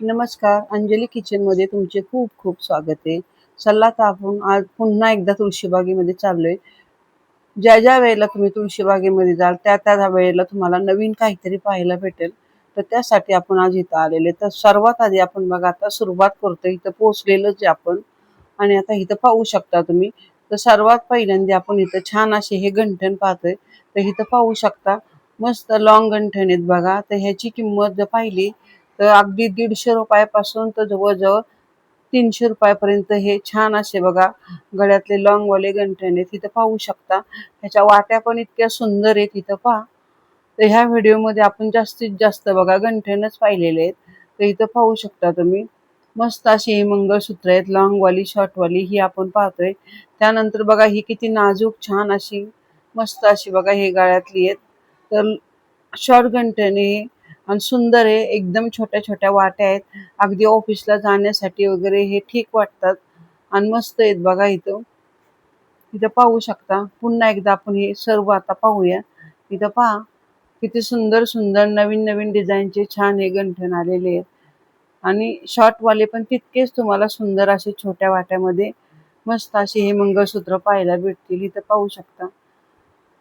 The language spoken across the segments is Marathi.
नमस्कार, अंजली किचनमध्ये तुमचे खूप खूप स्वागत आहे. चला तर आपण आज पुन्हा एकदा तुळशीबागेमध्ये चाललोय. ज्या ज्या वेळेला तुम्ही तुळशीबागेमध्ये जाल त्या वेळेला तुम्हाला नवीन काहीतरी पाहायला भेटेल. तर त्यासाठी आपण आज इथं आलेले. तर सर्वात आधी आपण बघा आता सुरुवात करतोय. इथं पोहोचलेलोच आहे आपण आणि आता इथं पाहू शकता तुम्ही. तर सर्वात पहिल्यांदा आपण इथं छान असे हे गंठण पाहतोय. तर इथं पाहू शकता मस्त लॉंग गंठण आहेत बघा. तर ह्याची किंमत जर पाहिली तर अगदी 150 रुपयापासून तर जवळजवळ 300 रुपयापर्यंत हे छान असे बघा गळ्यातले लॉंगवाले गंठण आहेत. इथं पाहू शकता. ह्याच्या वाट्या पण इतक्या सुंदर आहेत इथं पहा. तर ह्या व्हिडिओमध्ये आपण जास्तीत जास्त बघा गंठणच पाहिलेले आहेत. तर इथं पाहू शकता तुम्ही मस्त अशी ही मंगळसूत्र आहेत लॉंगवाली शॉर्टवाली ही आपण पाहतोय. त्यानंतर बघा ही किती नाजूक छान अशी मस्त अशी बघा हे गळ्यातली आहेत. तर शॉर्ट गंठण आहे आणि सुंदर आहे एकदम छोट्या छोट्या वाट्या आहेत. अगदी ऑफिसला जाण्यासाठी वगैरे हे ठीक वाटतात आणि मस्त आहेत बघा इथं. इथं पाहू शकता. पुन्हा एकदा आपण हे सर्व आता पाहूया. इथं पहा किती सुंदर सुंदर नवीन नवीन डिझाईनचे छान हे गंठण आलेले आहेत आणि शॉर्टवाले पण तितकेच तुम्हाला सुंदर असे छोट्या वाट्यामध्ये मस्त असे हे मंगळसूत्र पाहायला भेटतील. इथं पाहू शकता.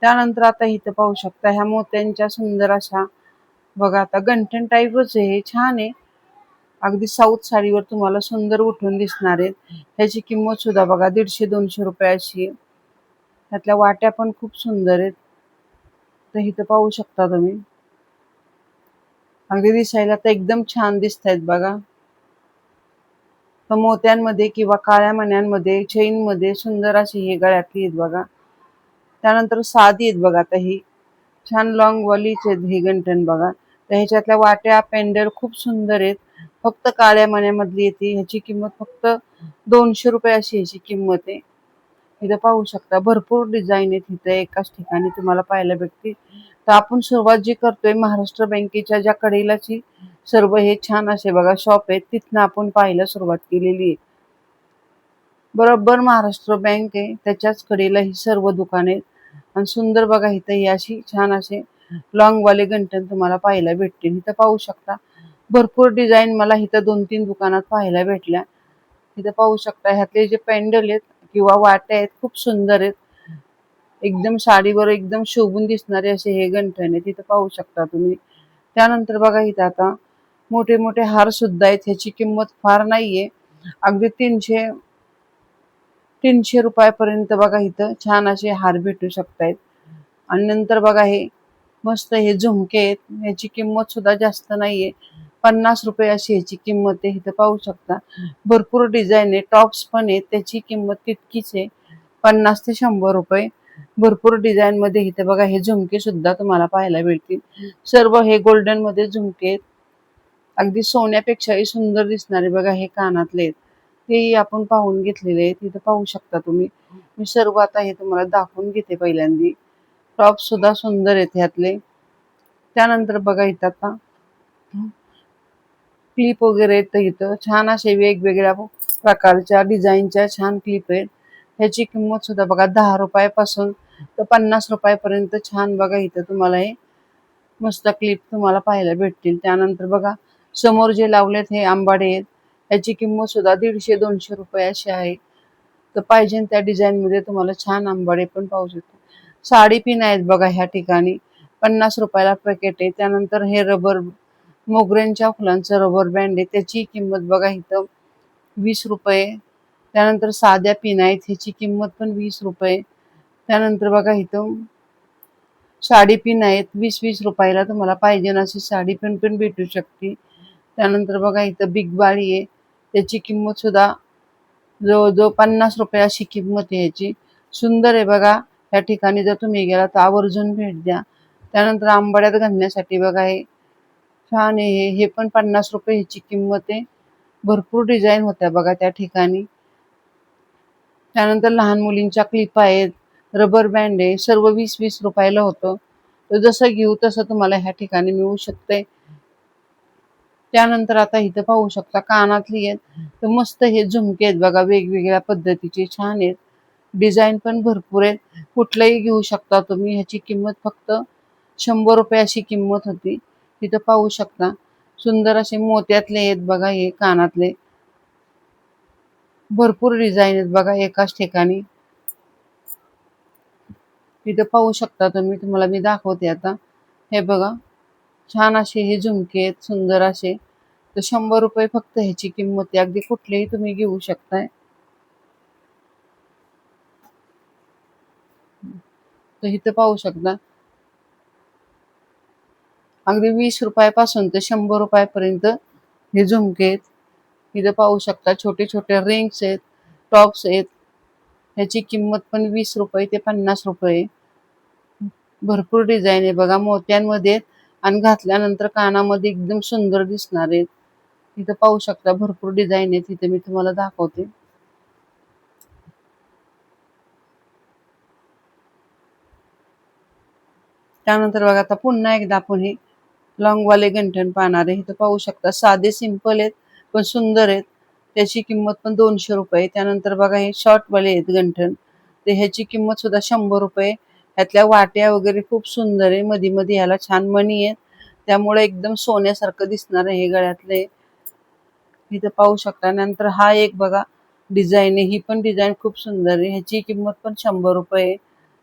त्यानंतर आता इथं पाहू शकता ह्या मोत्यांच्या सुंदर अशा बघा आता गंठण टाईपच आहे हे छान आहे. अगदी साऊथ साडीवर तुम्हाला सुंदर उठून दिसणार आहेत. ह्याची किंमत सुद्धा बघा 150-200 रुपये अशी आहे. त्यातल्या वाट्या पण खूप सुंदर आहेत. तर इथं पाहू शकता तुम्ही. अगदी दिसायला तर एकदम छान दिसतायत बघा. तर मोत्यांमध्ये किंवा काळ्या मण्यांमध्ये चेनमध्ये सुंदर अशी हे गळ्यातली आहेत बघा. त्यानंतर साधी आहेत बघा आता ही छान लॉंग वालीच आहेत ही गंठण बघा. तर ह्याच्यातल्या वाट्या पेंडल खूप सुंदर आहेत. फक्त काळ्या मण्यामधली येते. ह्याची किंमत फक्त 200 रुपये अशी ह्याची किंमत आहे. इथं पाहू शकता भरपूर डिझाईन आहेत इथं एकाच ठिकाणी तुम्हाला पाहायला भेटतील. तर आपण सुरुवात जी करतोय महाराष्ट्र बँकेच्या ज्या कडेलाची सर्व हे छान असे बघा शॉप आहेत तिथनं आपण पाहायला सुरुवात केलेली आहे. बरोबर महाराष्ट्र बँक आहे त्याच्याच कडेला ही सर्व दुकाने आहेत आणि सुंदर बघा इथं ही अशी छान असे लॉंगवाले गंठण तुम्हाला पाहायला भेटतील. इथं पाहू शकता भरपूर डिझाईन मला इथं 2-3 दुकानात पाहायला भेटल्या. इथं पाहू शकता ह्यातले जे पेंडल आहेत किंवा वाट्या आहेत खूप सुंदर आहेत. एकदम साडीवर एकदम शोभून दिसणारे असे हे गंठण आहेत. इथं पाहू शकता तुम्ही. त्यानंतर बघा इथं आता मोठे मोठे हार सुद्धा आहेत. ह्याची किंमत फार नाहीये. अगदी 300 रुपयापर्यंत बघा इथं छान असे हार भेटू शकतायत. आणि नंतर बघा हे मस्त हे झुमके आहेत. ह्याची किंमत सुद्धा जास्त नाहीये. 50 रुपये अशी ह्याची किंमत आहे. इथं पाहू शकता भरपूर डिझाईन आहे. टॉप्स पण आहेत त्याची किंमत तितकीच आहे 50 ते 100 रुपये. भरपूर डिझाईन मध्ये इथे बघा हे झुमके सुद्धा तुम्हाला पाहायला भेटतील. सर्व हे गोल्डन मध्ये झुमके आहेत. अगदी सोन्यापेक्षाही सुंदर दिसणारे बघा हे कानातले आहेत. हेही आपण पाहून घेतलेले आहेत. तिथं पाहू शकता तुम्ही. मी सर्व आता हे तुम्हाला दाखवून घेते पहिल्यांदी. टॉप सुद्धा सुंदर आहेत ह्यातले. त्यानंतर बघा इथं आता क्लिप वगैरे आहेत इथं छान असे वेगवेगळ्या प्रकारच्या डिझाईनच्या छान क्लिप आहेत. ह्याची किंमत सुद्धा बघा 10 रुपयापासून तर 50 रुपयापर्यंत छान बघा इथं तुम्हाला हे मस्त क्लिप तुम्हाला पाहायला भेटतील. त्यानंतर बघा समोर जे लावलेत हे आंबाडे आहेत. याची किंमत सुद्धा 150-200 रुपये अशी आहे. तर पाहिजे त्या डिझाईन मध्ये तुम्हाला छान आंबाडे पण पाहू शकता. साडी पिन आहेत बघा ह्या ठिकाणी 50 रुपयाला पॅकेट आहे. त्यानंतर हे रबर मोगऱ्यांच्या फुलांचं रबर बँड आहे त्याची किंमत बघा इथं 20 रुपये. त्यानंतर साध्या पिन आहेत ह्याची किंमत पण 20 रुपये. त्यानंतर बघा इथं साडी पिन आहेत 20-20 रुपयाला तुम्हाला पाहिजे अशी साडी पिन पण भेटू शकते. त्यानंतर बघा इथं बिग बाळी आहे त्याची किंमत सुद्धा जवळजवळ 50 रुपये अशी किंमत आहे याची. सुंदर आहे बघा. या ठिकाणी जर तुम्ही गेला तर आवर्जून भेट द्या. त्यानंतर आंबाड्यात घालण्यासाठी बघा हे छान आहे. हे पण 50 रुपये ह्याची किंमत आहे. भरपूर डिझाईन होत्या बघा त्या ठिकाणी. त्यानंतर लहान मुलींच्या क्लिप आहेत. रबर बँड आहे. सर्व 20-20 रुपयाला होतं. तर जसं घेऊ तसं तुम्हाला ह्या ठिकाणी मिळू शकते. त्यानंतर आता इथं पाहू शकता कानातली आहेत. तर मस्त हे झुमके आहेत बघा वेगवेगळ्या पद्धतीचे छान आहेत. डिझाईन पण भरपूर आहेत. कुठलंही घेऊ शकता तुम्ही. ह्याची किंमत फक्त 100 रुपये अशी किंमत होती. तिथं पाहू शकता सुंदर असे मोत्यातले आहेत बघा हे कानातले. भरपूर डिझाईन आहेत बघा एकाच ठिकाणी. इथं पाहू शकता तुम्ही, तुम्हाला मी दाखवते आता. हे बघा छान असे हे झुमके आहेत सुंदर असे. तर 100 रुपये फक्त ह्याची किंमत आहे. अगदी कुठलेही तुम्ही घेऊ शकताय. तर इथं पाहू शकता अगदी 20 रुपयापासून ते 100 रुपयापर्यंत हे झुमके आहेत. इथं पाहू शकता छोटे छोटे रिंग्स आहेत, टॉप्स आहेत. ह्याची किंमत पण 20 रुपये ते 50 रुपये. भरपूर डिझाईन आहे बघा मोत्यांमध्ये आणि घातल्यानंतर कानामध्ये एकदम सुंदर दिसणार आहेत. इथं पाहू शकता भरपूर डिझाईन आहेत. इथे मी तुम्हाला दाखवते. त्यानंतर बघा आता पुन्हा एकदा आपण हे लॉंगवाले गंठण पाहणार आहे. इथं पाहू शकता साधे सिंपल आहेत पण सुंदर आहेत. त्याची किंमत पण 200 रुपये. त्यानंतर बघा हे शॉर्टवाले आहेत गंठण. तर ह्याची किंमत सुद्धा 100 रुपये. ह्यातल्या वाट्या वगैरे खूप सुंदर आहे. मध्ये मध्ये ह्याला छान मणी आहेत. त्यामुळे एकदम सोन्यासारखं दिसणार आहे हे गळ्यातले. इथं पाहू शकता. नंतर हा एक बघा डिझाईन आहे. ही पण डिझाईन खूप सुंदर आहे. ह्याची किंमत पण 100 रुपये.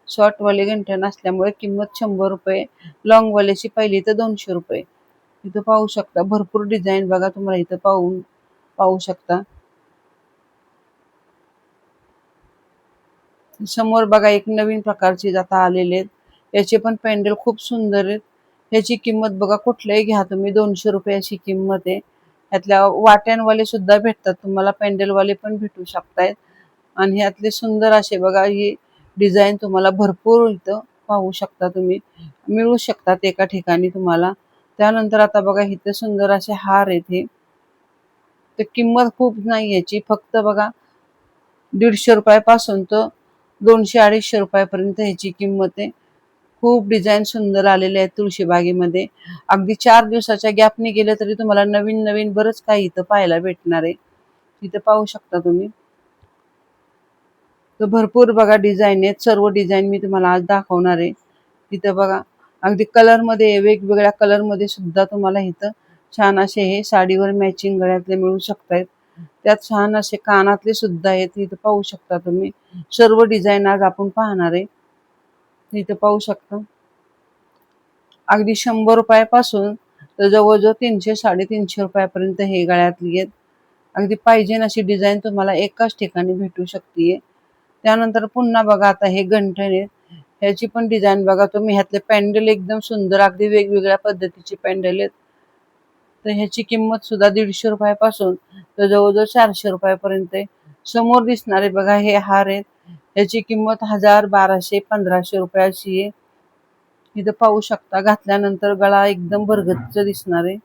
शॉर्टवाले गंठण असल्यामुळे किंमत 100 रुपये. लॉंगवाल्याची पहिली तर 200 रुपये. इथं पाहू शकता भरपूर डिझाईन बघा तुम्हाला इथं पाहू शकता. समोर बघा एक नवीन प्रकारचे आता आलेले आहेत. याचे पण पॅन्डल खूप सुंदर आहेत. ह्याची किंमत बघा कुठल्याही घ्या तुम्ही 200 रुपये अशी किंमत आहे. ह्यातल्या वाट्यांवाले सुद्धा भेटतात तुम्हाला, पॅन्डलवाले पण भेटू शकतायत. आणि ह्यातले सुंदर असे बघा ही डिझाईन तुम्हाला भरपूर इथं पाहू शकता तुम्ही, मिळू शकतात एका ठिकाणी तुम्हाला. त्यानंतर आता बघा इथं सुंदर असे हार आहेत. हे तर किंमत खूप नाही याची, फक्त बघा 150 रुपयापासून तर 200-250 रुपयापर्यंत ह्याची किंमत आहे. खूप डिझाईन सुंदर आलेले आहेत तुळशीबागेमध्ये. अगदी 4 दिवसाच्या गॅपने गेले तरी तुम्हाला नवीन नवीन बरंच काही इथं पाहायला भेटणार आहे. इथं पाहू शकता तुम्ही. तर भरपूर बघा डिझाईन आहेत. सर्व डिझाईन मी तुम्हाला आज दाखवणार आहे. इथं बघा अगदी कलरमध्ये वेगवेगळ्या कलरमध्ये सुद्धा तुम्हाला इथं छान असे हे साडीवर मॅचिंग गळ्यातले मिळू शकतायत. त्यात छान असे कानातले सुद्धा आहेत. इथं पाहू शकता तुम्ही. सर्व डिझाईन आज आपण पाहणार आहे. इथं पाहू शकता अगदी 100 रुपयापासून तर जवळजवळ 300-350 रुपयापर्यंत हे गळ्यातली आहेत. अगदी पाहिजे अशी डिझाईन तुम्हाला एकाच ठिकाणी भेटू शकते. त्यानंतर पुन्हा बघा आता हे गंठण आहेत. ह्याची पण डिझाईन बघा तुम्ही. ह्यातले पॅन्डल एकदम सुंदर अगदी वेगवेगळ्या पद्धतीचे पॅन्डल आहेत. तर ह्याची किंमत सुद्धा 150 रुपयापासून तर जवळजवळ 400 रुपयापर्यंत आहे. समोर दिसणारे बघा हे हार आहेत. ह्याची किंमत 1000, 1200, 1500 रुपयाची आहे. इथं पाहू शकता घातल्यानंतर गळा एकदम भरगच्च दिसणार आहे.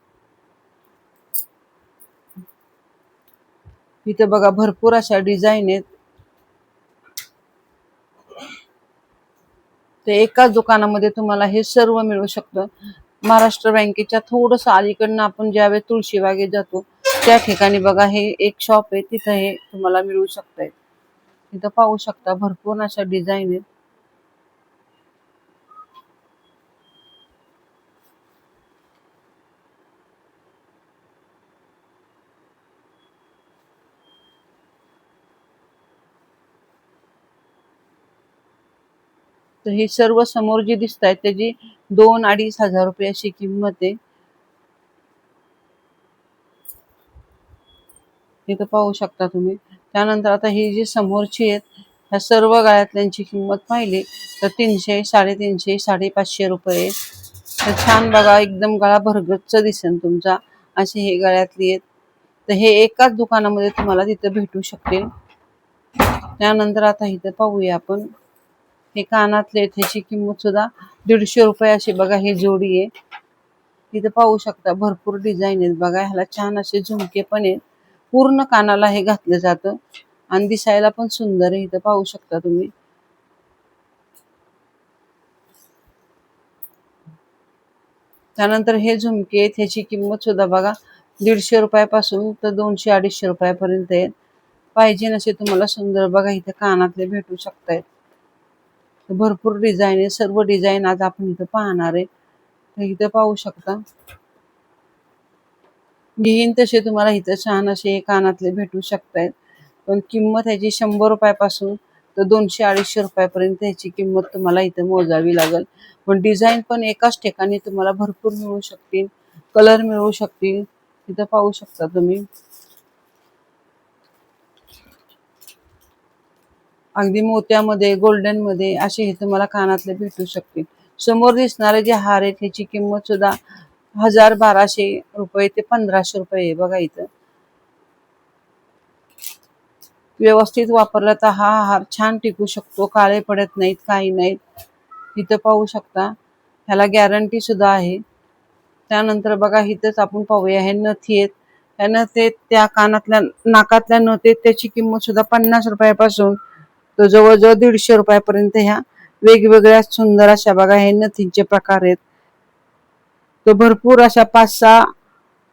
इथं बघा भरपूर अशा डिझाईन आहेत. ते एकाच दुकानामध्ये तुम्हाला हे सर्व मिळू शकतं. महाराष्ट्र बँकेच्या थोडंसं अलीकडनं आपण ज्यावेळेस तुळशीबागेत जातो त्या ठिकाणी बघा हे एक शॉप आहे. तिथं हे तुम्हाला मिळू शकतंय. इथं पाहू शकता भरपूर अशा डिझाईन आहेत. तर हे सर्व समोर जे दिसत आहेत त्याची 2-2.5 हजार रुपये अशी किंमत आहे. इथं पाहू शकता तुम्ही. त्यानंतर आता ही जी समोरची आहेत ह्या सर्व गळ्यातल्यांची किंमत पाहिली तर 300, 350, 550 रुपये. तर छान बघा एकदम गळा भरगच्च दिसेल तुमचा. असे हे गळ्यातली आहेत. तर हे एकाच दुकानामध्ये तुम्हाला तिथं भेटू शकतील. त्यानंतर आता इथं पाहूया आपण हे कानातले आहेत. ह्याची किंमत सुद्धा 150 रुपये अशी बघा ही जोडी आहे. तिथं पाहू शकता भरपूर डिझाईन आहेत बघा. ह्याला छान असे झुमके पण आहेत. पूर्ण कानाला हे घातलं जातं आणि दिसायला पण सुंदर आहे. इथं पाहू शकता तुम्ही. त्यानंतर हे झुमके आहेत. ह्याची किंमत सुद्धा बघा 150 रुपयापासून तर 200-250 रुपयापर्यंत आहेत. पाहिजे नसे तुम्हाला सुंदर बघा इथे कानातले भेटू शकतायत. भरपूर डिझाईन आहे. सर्व डिझाईन आज आपण इथं पाहणार आहे. तर इथं पाहू शकता घेईन तसे तुम्हाला इथं छान असे हे कानातले भेटू शकतायत. पण किंमत ह्याची 100 रुपयापासून तर 200-250 रुपयापर्यंत ह्याची किंमत तुम्हाला इथं मोजावी लागेल. पण डिझाईन पण एकाच ठिकाणी तुम्हाला भरपूर मिळू शकतील, कलर मिळू शकतील. इथं पाहू शकता तुम्ही. अगदी मोत्यामध्ये, गोल्डनमध्ये असे हे तुम्हाला कानातले भेटू शकतील. समोर दिसणारे जे हार आहेत ह्याची किंमत सुद्धा 1000-1200 रुपये ते 1500 रुपये आहे बघा इथं. व्यवस्थित वापरला तर हा हार छान टिकू शकतो, काळे पडत नाहीत, काही नाहीत. इथं पाहू शकता, ह्याला गॅरंटी सुद्धा आहे. त्यानंतर बघा इथंच आपण पाहूया, हे नथी आहेत. ह्या नथ आहेत त्या कानातल्या नाकातल्या नथ आहेत, त्याची किंमत सुद्धा 50 रुपयापासून तर जवळजवळ 150 रुपयापर्यंत ह्या वेगवेगळ्या सुंदर अशा बघा हे नथींचे प्रकार आहेत. तर भरपूर अशा 5-6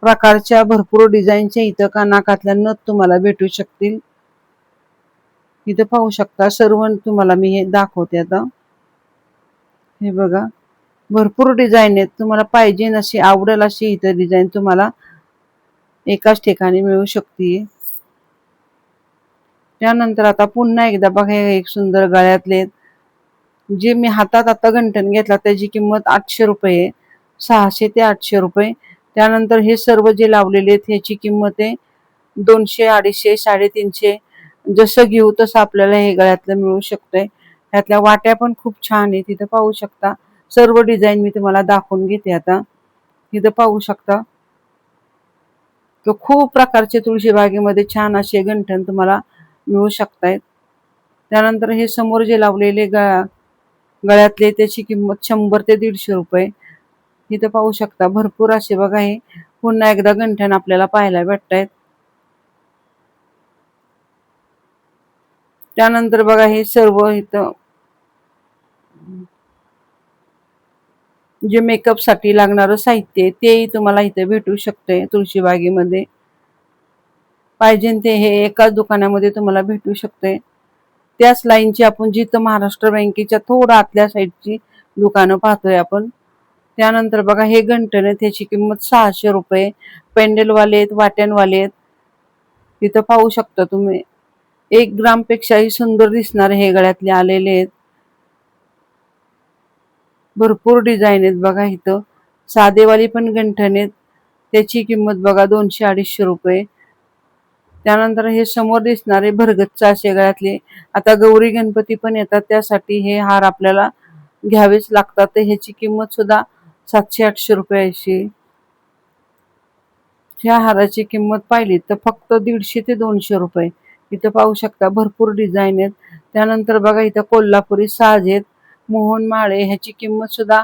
प्रकारच्या भरपूर डिझाईनच्या इथं नाकातल्या नथ तुम्हाला भेटू शकतील. इथं पाहू शकता, सर्व तुम्हाला मी हे दाखवते आता. हे बघा, भरपूर डिझाईन आहेत. तुम्हाला पाहिजे अशी, आवडेल अशी इथं डिझाईन तुम्हाला एकाच ठिकाणी मिळू शकते. त्यानंतर आता पुन्हा एकदा बघा, एक सुंदर गळ्यातले जे मी हातात आता गंठण घेतला त्याची किंमत 800 रुपये, 600 ते 800 रुपये. त्यानंतर हे सर्व जे लावलेले आहेत ह्याची किंमत आहे 200, 250, 350. जसं घेऊ तसं आपल्याला हे गळ्यातलं मिळू शकतंय. ह्यातल्या वाट्या पण खूप छान आहेत. तिथं पाहू शकता, सर्व डिझाईन मी तुम्हाला दाखवून घेते आता. तिथं पाहू शकता, तर खूप प्रकारचे तुळशीबागेमध्ये छान असे गंठण तुम्हाला मिळू शकतायत. त्यानंतर हे समोर जे लावलेले गळ्यातले त्याची किंमत 100 ते 150 रुपये. इथं पाहू शकता, भरपूर असे बघा हे पुन्हा एकदा गंठण आपल्याला पाहायला भेटतायत. त्यानंतर बघा हे सर्व इथं जे मेकअप साठी लागणारं साहित्य तेही तुम्हाला इथे भेटू शकते तुळशीबागेमध्ये. पाहिजे ते हे एकाच दुकानामध्ये तुम्हाला भेटू शकते. त्याच लाईनची आपण जिथं महाराष्ट्र बँकेच्या थोडं आतल्या साईडची दुकानं पाहतोय आपण. त्यानंतर बघा हे गंठण आहे, त्याची किंमत 600 रुपये. पेंडलवाले आहेत, वाट्यांवाले आहेत. तिथं पाहू शकता तुम्ही, 1 ग्राम पेक्षाही सुंदर दिसणारे हे गळ्यातले आलेले आहेत. भरपूर डिझाईन आहेत बघा इथं. साधेवाली पण गंठण आहेत, त्याची किंमत बघा 200-250 रुपये. त्यानंतर हे समोर दिसणारे भरगच्च असे गळ्यातले, आता गौरी गणपती पण येतात त्यासाठी हे हार आपल्याला घ्यावेच लागतात. तर ह्याची किंमत सुद्धा 700-800 रुपये अशी. ह्या हाराची किंमत पाहिली तर फक्त 150 ते 200 रुपये. इथं पाहू शकता, भरपूर डिझाईन आहेत. त्यानंतर बघा इथं कोल्हापुरी साज आहेत, मोहनमाळे, ह्याची किंमत सुद्धा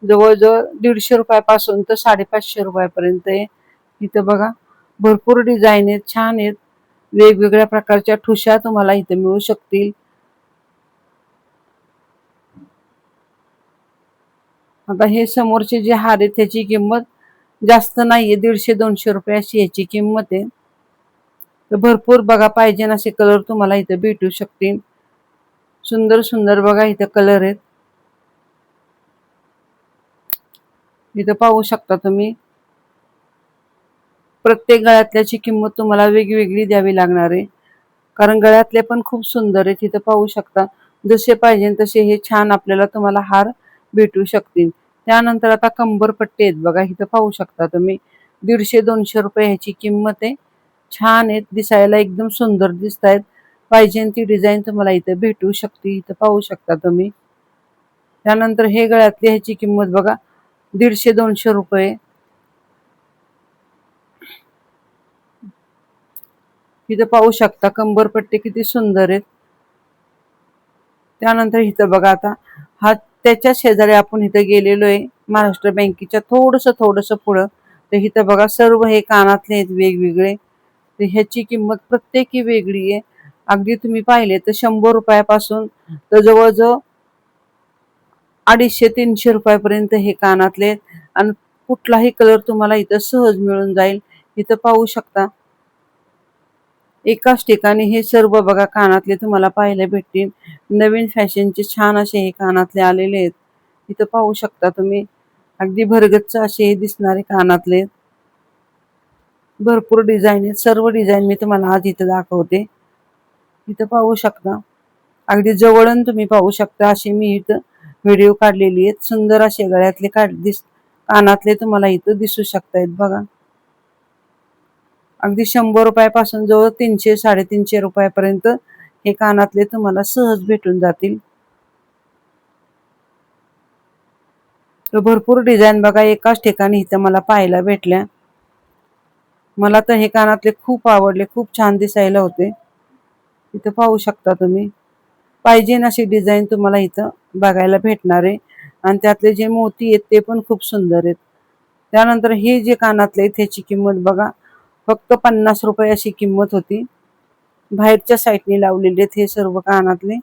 जवळजवळ 150 रुपयापासून तर 550 रुपयापर्यंत आहे. इथं बघा भरपूर डिझाईन आहेत, छान आहेत. वेगवेगळ्या प्रकारच्या ठुशा तुम्हाला इथे मिळू शकतील. आता हे समोरचे जे हार आहेत त्याची किंमत जास्त नाहीये, 150-200 रुपये अशी याची किंमत आहे. तर भरपूर बघा, पाहिजे असे कलर तुम्हाला इथे भेटू शकतील. सुंदर सुंदर बघा इथे कलर आहेत. इथं पाहू शकता तुम्ही, प्रत्येक गळ्यातल्याची किंमत तुम्हाला वेगवेगळी द्यावी लागणार आहे, कारण गळ्यातले पण खूप सुंदर आहेत. इथं पाहू शकता, जसे पाहिजे तसे हे छान आपल्याला तुम्हाला हार भेटू शकतील. त्यानंतर आता कंबरपट्टे आहेत बघा, इथं पाहू शकता तुम्ही, 150-200 रुपये ह्याची किंमत आहे. छान आहेत, दिसायला एकदम सुंदर दिसत आहेत. पाहिजे ती डिझाईन तुम्हाला इथे भेटू शकते. इथं पाहू शकता तुम्ही. त्यानंतर हे गळ्यातले ह्याची किंमत बघा 150-200 रुपये. इथं पाहू शकता कंबरपट्टे किती सुंदर आहेत. त्यानंतर इथं बघा, आता हा त्याच्या शेजारी आपण इथं गेलेलो आहे महाराष्ट्र बँकेच्या थोडस पुढं. तर इथं बघा सर्व हे कानातले आहेत वेगवेगळे. तर ह्याची किंमत प्रत्येकी वेगळी आहे. अगदी तुम्ही पाहिले तर 100 रुपयापासून तर जवळजवळ 250-300 रुपयापर्यंत हे कानातले आहेत. आणि कुठलाही कलर तुम्हाला इथं सहज मिळून जाईल. इथं पाहू शकता, एकाच ठिकाणी हे सर्व बघा कानातले तुम्हाला पाहायला भेटतील. नवीन फॅशनचे छान असे हे कानातले आलेले आहेत. इथं पाहू शकता तुम्ही, अगदी भरगच्च असे हे दिसणारे कानातले. भरपूर डिझाईन आहेत. सर्व डिझाईन मी तुम्हाला आज इथं दाखवते. इथं पाहू शकता, अगदी जवळून तुम्ही पाहू शकता अशी मी इथं व्हिडिओ काढलेली आहेत. सुंदर असे गळ्यातले कानातले तुम्हाला इथं दिसू शकतायत बघा. अगदी 100 रुपयापासून जवळ 300-350 रुपयापर्यंत हे कानातले तुम्हाला सहज भेटून जातील. तर भरपूर डिझाईन बघा एकाच ठिकाणी इथं मला पाहायला भेटल्या. मला तर हे कानातले खूप आवडले, खूप छान दिसायला होते. इथं पाहू शकता तुम्ही, पाहिजे अशी डिझाईन तुम्हाला इथं बघायला भेटणार आहे. आणि त्यातले जे मोती आहेत ते पण खूप सुंदर आहेत. त्यानंतर हे जे कानातले आहेत ह्याची किंमत बघा, फक्त 50 रुपये अशी किंमत होती. बाहेरच्या साईडने लावलेले आहेत हे सर्व कानातले.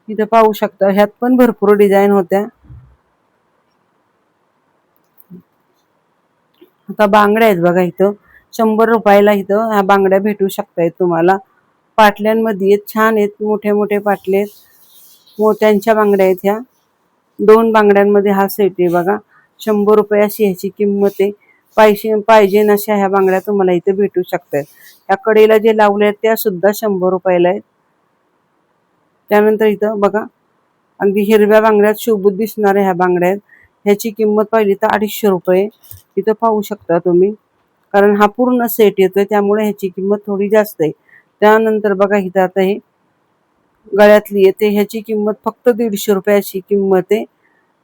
इथं पाहू शकता, ह्यात पण भरपूर डिझाईन होत्या. आता बांगड्या आहेत बघा, इथं 100 रुपयाला इथं ह्या बांगड्या भेटू शकतायत तुम्हाला. पाटल्यांमध्ये आहेत, छान आहेत, मोठे मोठे पाटले आहेत. मोत्यांच्या बांगड्या आहेत ह्या. 2 बांगड्यांमध्ये हा सेट आहे बघा. 100 रुपये अशी ह्याची किंमत आहे. पाहिजे अशा ह्या बांगड्या तुम्हाला इथे भेटू शकतात. ह्या कडेला जे लावले आहेत त्या सुद्धा 100 रुपयाला आहेत. त्यानंतर इथं बघा, अगदी हिरव्या बांगड्यात शोभूत दिसणाऱ्या ह्या बांगड्या आहेत. ह्याची किंमत पाहिली तर 250 रुपये. इथं पाहू शकता तुम्ही, कारण हा पूर्ण सेट येतोय त्यामुळे ह्याची किंमत थोडी जास्त आहे. त्यानंतर बघा इथं आता हे गळ्यातली येते, ह्याची किंमत फक्त 150 रुपये अशी किंमत आहे.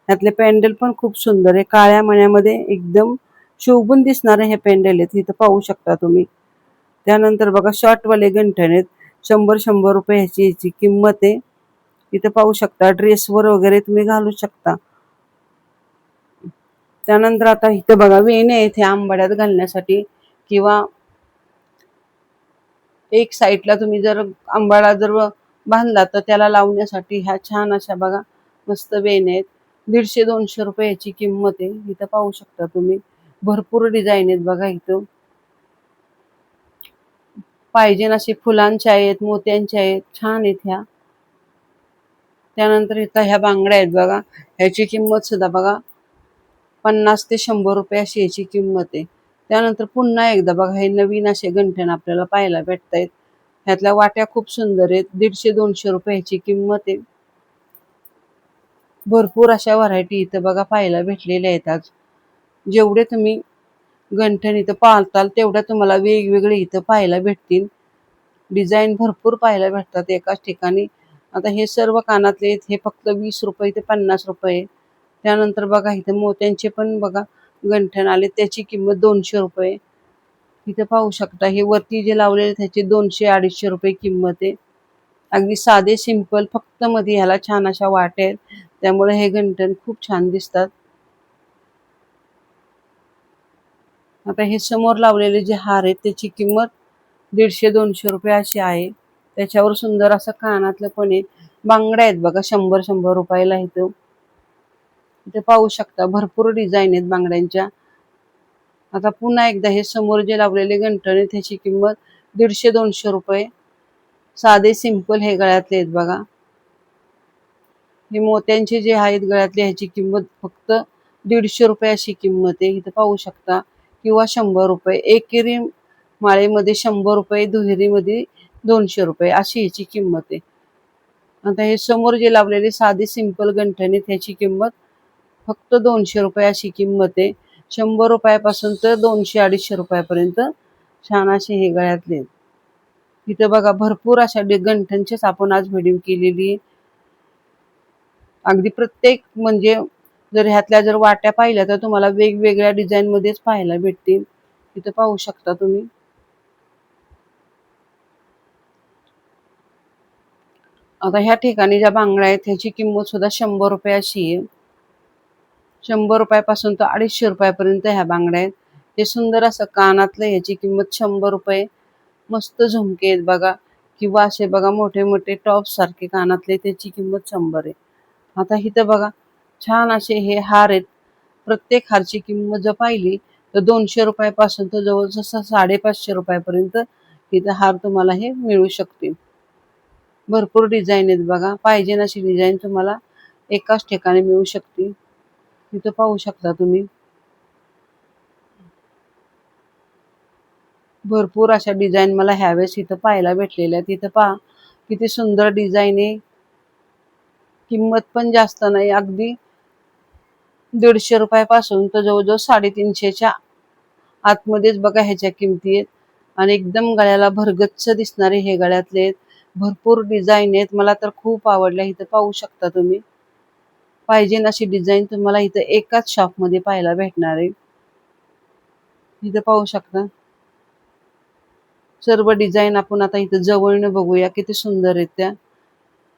ह्यातले पॅन्डल पण खूप सुंदर आहे, काळ्या मण्यामध्ये एकदम शोभून दिसणारे हे पॅन्डल आहेत. इथं पाहू शकता तुम्ही. त्यानंतर बघा शॉर्टवाले गंठण आहेत, 100 रुपये ह्याची किंमत आहे. इथं पाहू शकता, ड्रेसवर वगैरे तुम्ही घालू शकता. त्यानंतर आता इथं बघा वेण्या आहेत ह्या आंबाड्यात घालण्यासाठी, किंवा एक साईडला तुम्ही जर आंबाडा जर बांधला तर त्याला लावण्यासाठी ह्या छान अशा बघा मस्त वेण्या आहेत. 150-200 रुपये ह्याची किंमत आहे. इथं पाहू शकता तुम्ही, भरपूर डिझाईन आहेत बघा इथं. पाहिजे अशी फुलांच्या आहेत, मोत्यांच्या आहेत, छान आहेत ह्या. त्यानंतर इथं ह्या बांगड्या आहेत बघा, ह्याची किंमत सुद्धा बघा 50 ते 100 रुपये अशी ह्याची किंमत आहे. त्यानंतर पुन्हा एकदा बघा हे नवीन असे गंठण आपल्याला पाहायला भेटतायत. ह्यातल्या वाट्या खूप सुंदर आहेत, 150-200 रुपये ह्याची किंमत आहे. भरपूर अशा व्हरायटी इथं बघा पाहायला भेटलेल्या आहेत. आज जेवढे तुम्ही गंठण इथं पाहताल तेवढ्या तुम्हाला वेगवेगळे इथं पाहायला भेटतील. डिझाईन भरपूर पाहायला भेटतात एकाच ठिकाणी. आता हे सर्व कानातले आहेत, हे फक्त 20 रुपये ते 50 रुपये. त्यानंतर बघा इथं मोत्यांचे पण बघा गंठण आले, त्याची किंमत 200 रुपये. इथं पाहू शकता, हे वरती जे लावलेले त्याची 200-250 रुपये किंमत आहे. अगदी साधे सिंपल, फक्त मध्ये ह्याला छान अशा वाट्या आहेत, त्यामुळे हे गंठण खूप छान दिसतात. आता हे समोर लावलेले जे हार आहेत त्याची किंमत 150-200 रुपये अशी आहे. त्याच्यावर सुंदर असं कानातलं पण आहे. बांगड्या आहेत बघा 100 रुपयाला इथं. इथे पाहू शकता भरपूर डिझाईन आहेत बांगड्यांच्या. आता पुन्हा एकदा हे समोर जे लावलेले गंठण आहे त्याची किंमत 150-200 रुपये. साधे सिंपल हे गळ्यातले आहेत बघा. हे मोत्यांचे जे आहेत गळ्यातले ह्याची किंमत फक्त 150 रुपये अशी किंमत आहे. इथं पाहू शकता, किंवा 100 रुपये. एकेरी माळेमध्ये 100 रुपये, दुहेरीमध्ये 200 रुपये अशी ह्याची किंमत आहे. आता हे समोर जे लावलेले साधे सिंपल गंठण आहेत ह्याची किंमत फक्त 200 रुपये अशी किंमत आहे. 100 रुपयापासून तर 200-250 रुपयापर्यंत छान असे हे गळ्यातले आहेत. इथं बघा भरपूर अशा गंठणचेच आपण आज व्हिडिओ केलेली आहे. अगदी प्रत्येक म्हणजे जर ह्यातल्या जर वाट्या पाहिल्या तर तुम्हाला वेगवेगळ्या डिझाईन मध्येच पाहायला भेटतील. इथं पाहू शकता तुम्ही. आता ह्या ठिकाणी ज्या बांगड्या आहेत ह्याची किंमत सुद्धा 100 रुपये अशी आहे. 100 रुपयापासून तर 250 रुपयापर्यंत ह्या बांगड्या आहेत. हे सुंदर असं कानातलं ह्याची किंमत 100 रुपये. मस्त झुमके आहेत बघा, किंवा असे बघा मोठे मोठे टॉप सारखे कानातले, त्याची किंमत 100 आहे. आता इथं बघा छान असे हे हार आहेत. प्रत्येक हारची किंमत जर पाहिली तर 200 रुपयापासून तर जवळजवळ 550 रुपयापर्यंत इथं हार तुम्हाला हे मिळू शकतील. भरपूर डिझाईन आहेत बघा, पाहिजे अशी डिझाईन तुम्हाला एकाच ठिकाणी मिळू शकते. इथं पाहू शकता तुम्ही. भरपूर अशा डिझाईन मला ह्यावेळेस इथं पाहायला भेटलेल्या आहेत. इथं पहा किती सुंदर डिझाईन आहे. किंमत पण जास्त नाही, अगदी 150 रुपयापासून तर जवळजवळ 350च्या आतमध्येच बघा ह्याच्या किमती आहेत. आणि एकदम गळ्याला भरगच्च दिसणारे हे गळ्यातले आहेत. भरपूर डिझाईन आहेत. मला तर खूप आवडल्या. इथं पाहू शकता तुम्ही. पाहिजे अशी डिझाईन तुम्हाला इथं एकाच शॉपमध्ये पाहायला भेटणार आहे. इथं पाहू शकता सर्व डिझाईन आपण आता इथं जवळनं बघूया, किती सुंदर आहेत त्या.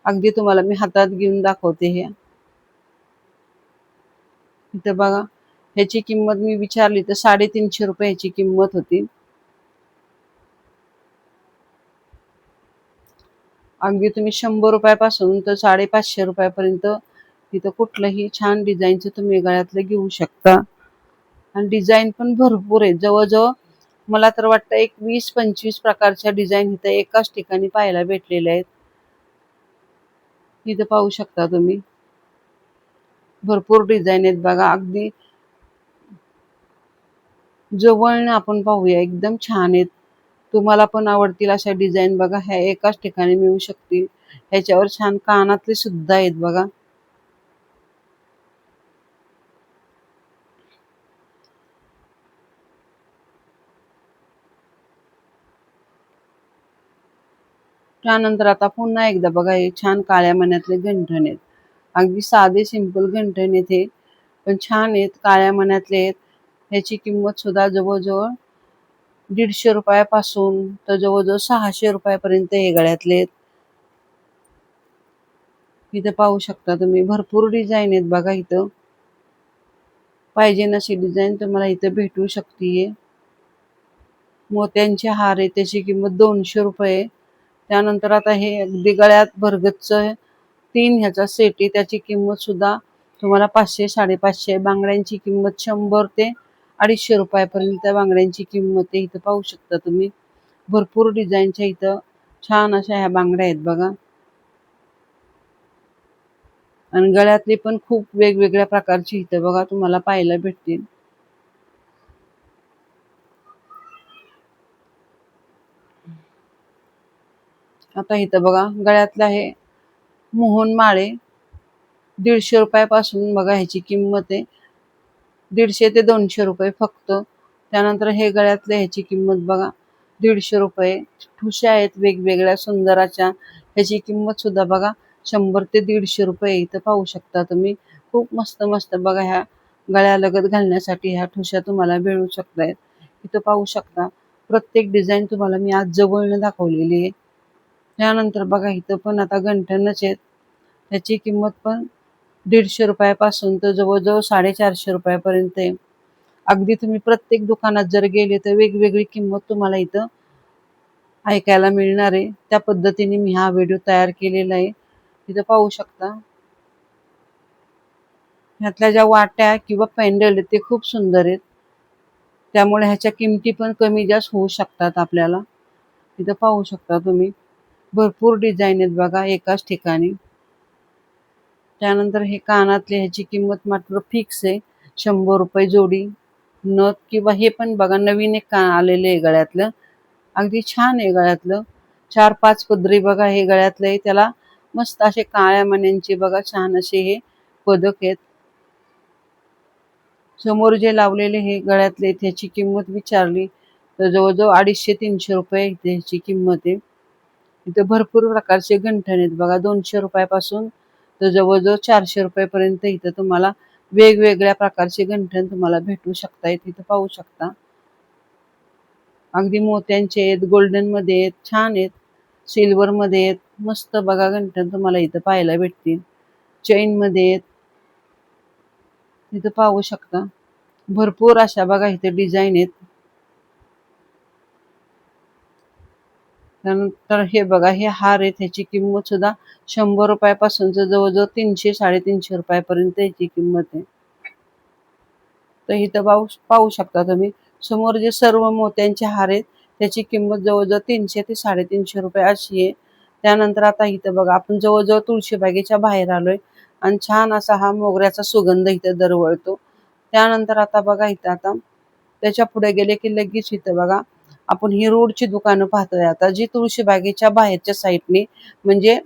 अगदी तुम्हाला मी हातात घेऊन दाखवते हे. इथं बघा, ह्याची किंमत मी विचारली तर 350 रुपये ह्याची किंमत होती. अगदी तुम्ही 100 रुपयापासून तर 550 रुपयापर्यंत तिथं कुठलंही छान डिझाईनचं तुम्ही गळ्यातलं घेऊ शकता. आणि डिझाईन पण भरपूर आहे. जवळजवळ मला तर वाटतं एक 20-25 प्रकारच्या डिझाईन इथं एकाच ठिकाणी पाहायला भेटलेल्या आहेत. इथं पाहू शकता तुम्ही. भरपूर डिझाईन आहेत बघा. अगदी जवळनं आपण पाहूया, एकदम छान आहेत. तुम्हाला पण आवडतील अशा डिझाईन बघा ह्या एकाच ठिकाणी मिळू शकतील. ह्याच्यावर छान कानातले सुद्धा आहेत बघा. त्यानंतर आता पुन्हा एकदा बघा, हे छान काळ्या मण्यातले गंठण आहेत. अगदी साधे सिंपल गंठण आहेत हे, पण छान आहेत, काळ्या मण्यातले आहेत. ह्याची किंमत सुद्धा जवळजवळ 150 रुपयापासून तर जवळजवळ 600 रुपयापर्यंत हे गळ्यातले आहेत. इथं पाहू शकता तुम्ही. भरपूर डिझाईन आहेत बघा इथं. पाहिजे अशी डिझाईन तुम्हाला इथं भेटू शकते. मोत्यांचे हार आहे, त्याची किंमत 200 रुपये. त्यानंतर आता हे अगदी गळ्यात भरगच्च 3 ह्याचा सेट आहे, त्याची किंमत सुद्धा तुम्हाला 500-550. बांगड्यांची किंमत 100 ते 250 रुपयापर्यंत बांगड्यांची किंमत आहे. इथं पाहू शकता तुम्ही. भरपूर डिझाईनच्या इथं छान अशा ह्या बांगड्या आहेत बघा. आणि गळ्यातली पण खूप वेगवेगळ्या प्रकारची इथं बघा तुम्हाला पाहायला भेटतील. आता इथं बघा, गळ्यातलं आहे मोहन माळे. 150 रुपयापासून बघा ह्याची किंमत आहे. 150 ते 200 रुपये फक्त. त्यानंतर हे गळ्यातले ह्याची किंमत बघा 150 रुपये. ठुश्या आहेत वेगवेगळ्या सुंदर अशा. ह्याची किंमत सुद्धा बघा 100 ते 150 रुपये. इथं पाहू शकता तुम्ही. खूप मस्त मस्त बघा ह्या गळ्यालगत घालण्यासाठी ह्या ठुश्या तुम्हाला मिळू शकतायत. इथं पाहू शकता. प्रत्येक डिझाईन तुम्हाला मी आज जवळनं दाखवलेली आहे. त्यानंतर बघा इथं पण आता गंठणच आहेत. त्याची किंमत पण 150 रुपयापासून तर जवळजवळ 450 रुपयापर्यंत आहे. अगदी तुम्ही प्रत्येक दुकानात जर गेले तर वेगवेगळी किंमत तुम्हाला इथं ऐकायला मिळणार आहे. त्या पद्धतीने मी हा व्हिडिओ तयार केलेला आहे. इथं पाहू शकता. ह्यातल्या ज्या वाट्या किंवा पेंडल आहेत ते खूप सुंदर आहेत. त्यामुळे ह्याच्या किमती पण कमी जास्त होऊ शकतात आपल्याला. इथं पाहू शकता तुम्ही. भरपूर डिझाईन आहेत बघा एकाच ठिकाणी. त्यानंतर हे कानातले, ह्याची किंमत मात्र फिक्स आहे 100 रुपये जोडी. नथ किंवा हे पण बघा नवीन एक कान आलेले आहे गळ्यातलं. अगदी छान आहे गळ्यातलं. 4-5 पदरी बघा हे गळ्यातलं आहे. त्याला मस्त असे काळ्या मण्यांचे बघा छान असे हे पदक आहेत. समोर जे लावलेले हे गळ्यातले त्याची किंमत विचारली तर जवळजवळ 250-300 रुपये इथे ह्याची किंमत आहे. इथं भरपूर प्रकारचे गंठण आहेत बघा. 200 रुपयापासून तर जवळजवळ 400 रुपयापर्यंत इथं तुम्हाला वेगवेगळ्या प्रकारचे गंठण तुम्हाला भेटू शकतात. इथं पाहू शकता. अगदी मोत्यांचे आहेत, गोल्डन मध्ये आहेत, छान आहेत, सिल्वर मध्ये आहेत. मस्त बघा गंठण तुम्हाला इथं पाहायला भेटतील. चेन मध्ये आहेत. इथं पाहू शकता. भरपूर अशा बघा इथे डिझाईन आहेत. त्यानंतर हे बघा, हे हार आहेत. ह्याची किंमत सुद्धा 100 रुपयापासून जवळजवळ 300-350 रुपयापर्यंत ह्याची किंमत आहे. तर इथं पाहू शकता तुम्ही. समोर जे सर्व मोत्यांचे हार आहेत त्याची किंमत जवळजवळ 300 ते 350 रुपये अशी आहे. त्यानंतर आता इथं बघा, आपण जवळजवळ तुळशीबागेच्या बाहेर आलोय आणि छान असा हा मोगऱ्याचा सुगंध इथं दरवळतो. त्यानंतर आता बघा इथं आता त्याच्या पुढे गेले की लगेच इथं बघा आपण ही रोडची दुकानं पाहतोय आता, जी तुळशीबागेच्या बाहेरच्या साईडने म्हणजे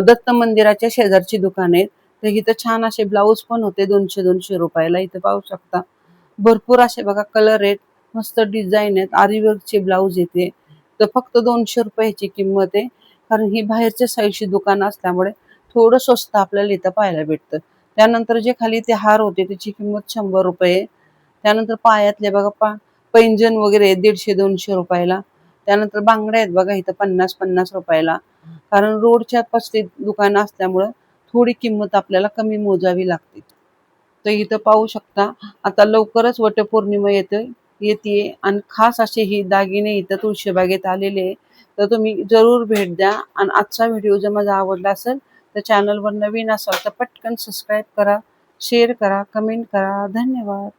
दत्त मंदिराच्या शेजारची दुकान आहेत. तर इथं छान असे ब्लाऊज पण होते 200-200 रुपयाला. इथं पाहू शकता भरपूर असे बघा कलर आहेत, मस्त डिझाईन आहेत, आरीवर्कचे ब्लाऊज येते. तर फक्त 200 रुपयाची किंमत आहे, कारण ही बाहेरच्या साईडची दुकान असल्यामुळे थोडं स्वस्त आपल्याला इथं पाहायला भेटतं. त्यानंतर जे खाली ते हार होते त्याची किंमत 100 रुपये. त्यानंतर पायातले बघा पैंजण वगैरे 150-200 रुपयाला. त्यानंतर बांगड्या आहेत बघा इथं 50-50 रुपयाला. कारण रोडच्या पाशी दुकानं असल्यामुळं थोडी किंमत आपल्याला कमी मोजावी लागते. तर इथं पाहू शकता आता लवकरच वटपौर्णिमा येते आणि खास असे ही दागिने इथं तुळशीबागेत आलेले आहे. तर तुम्ही जरूर भेट द्या आणि आजचा व्हिडिओ जर माझा आवडला असेल तर चॅनलवर नवीन असाल तर पटकन सबस्क्राईब करा, शेअर करा, कमेंट करा. धन्यवाद.